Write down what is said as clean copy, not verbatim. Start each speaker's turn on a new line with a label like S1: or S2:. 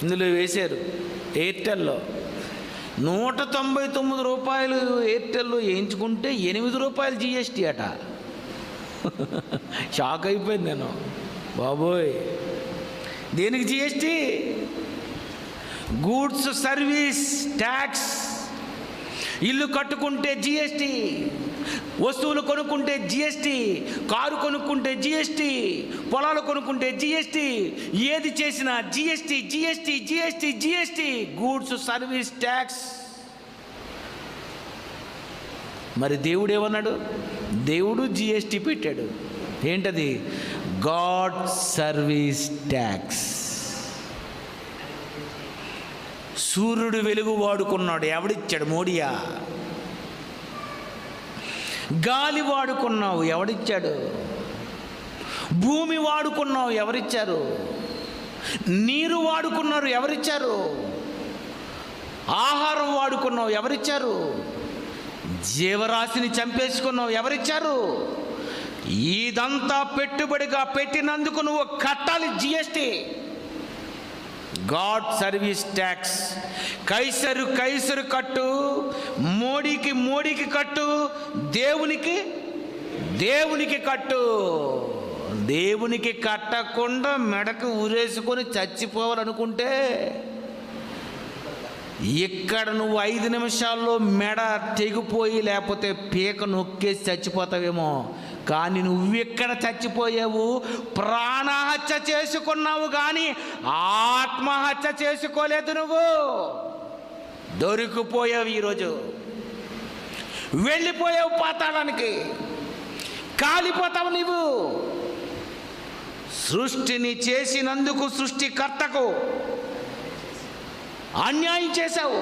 S1: ఇందులో వేశారు ఎయిర్టెల్లో. 199 రూపాయలు ఎయిర్టెల్లో వేయించుకుంటే 8 రూపాయలు జిఎస్టీ అట. షాక్ అయిపోయింది నేను, బాబోయ్ దేనికి జిఎస్టీ? Goods service tax. ఇల్లు కట్టుకుంటే జిఎస్టీ, వస్తువులు కొనుక్కుంటే జిఎస్టీ, కారు కొనుక్కుంటే జిఎస్టీ, పొలాలు కొనుక్కుంటే జిఎస్టీ, ఏది చేసినా GST GST GST GST, goods service tax. మరి దేవుడు ఏమన్నాడు? దేవుడు జిఎస్టీ పెట్టాడు. ఏంటది? God service tax. సూర్యుడు వెలుగు వాడుకున్నాడు, ఎవడిచ్చాడు? మోడియా. గాలి వాడుకున్నావు, ఎవడిచ్చాడు? భూమి వాడుకున్నావు, ఎవరిచ్చారు? నీరు వాడుకున్నారు, ఎవరిచ్చారు? ఆహారం వాడుకున్నావు, ఎవరిచ్చారు? జీవరాశిని చంపేసుకున్నావు, ఎవరిచ్చారు? ఇదంతా పెట్టుబడిగా పెట్టినందుకు నువ్వు కట్టాలి జిఎస్టీ, గాడ్ సర్వీస్ ట్యాక్స్. కైసరు కైసరు కట్టు, మోడీకి కట్టు, దేవునికి కట్టు. దేవునికి కట్టకుండా మెడకు ఊరేసుకొని చచ్చిపోవాలనుకుంటే ఇక్కడ నువ్వు 5 నిమిషాల్లో మెడ తెగిపోయి లేకపోతే పీక నొక్కేసి చచ్చిపోతావేమో. కానీ నువ్వెక్కడ చచ్చిపోయావు? ప్రాణహత్య చేసుకున్నావు కానీ ఆత్మహత్య చేసుకోలేదు. నువ్వు దొరికిపోయావు, ఈరోజు వెళ్ళిపోయావు పాతాళానికి, కాలిపోతావు. నువ్వు సృష్టిని చేసినందుకు సృష్టికర్తకు అన్యాయం చేశావు.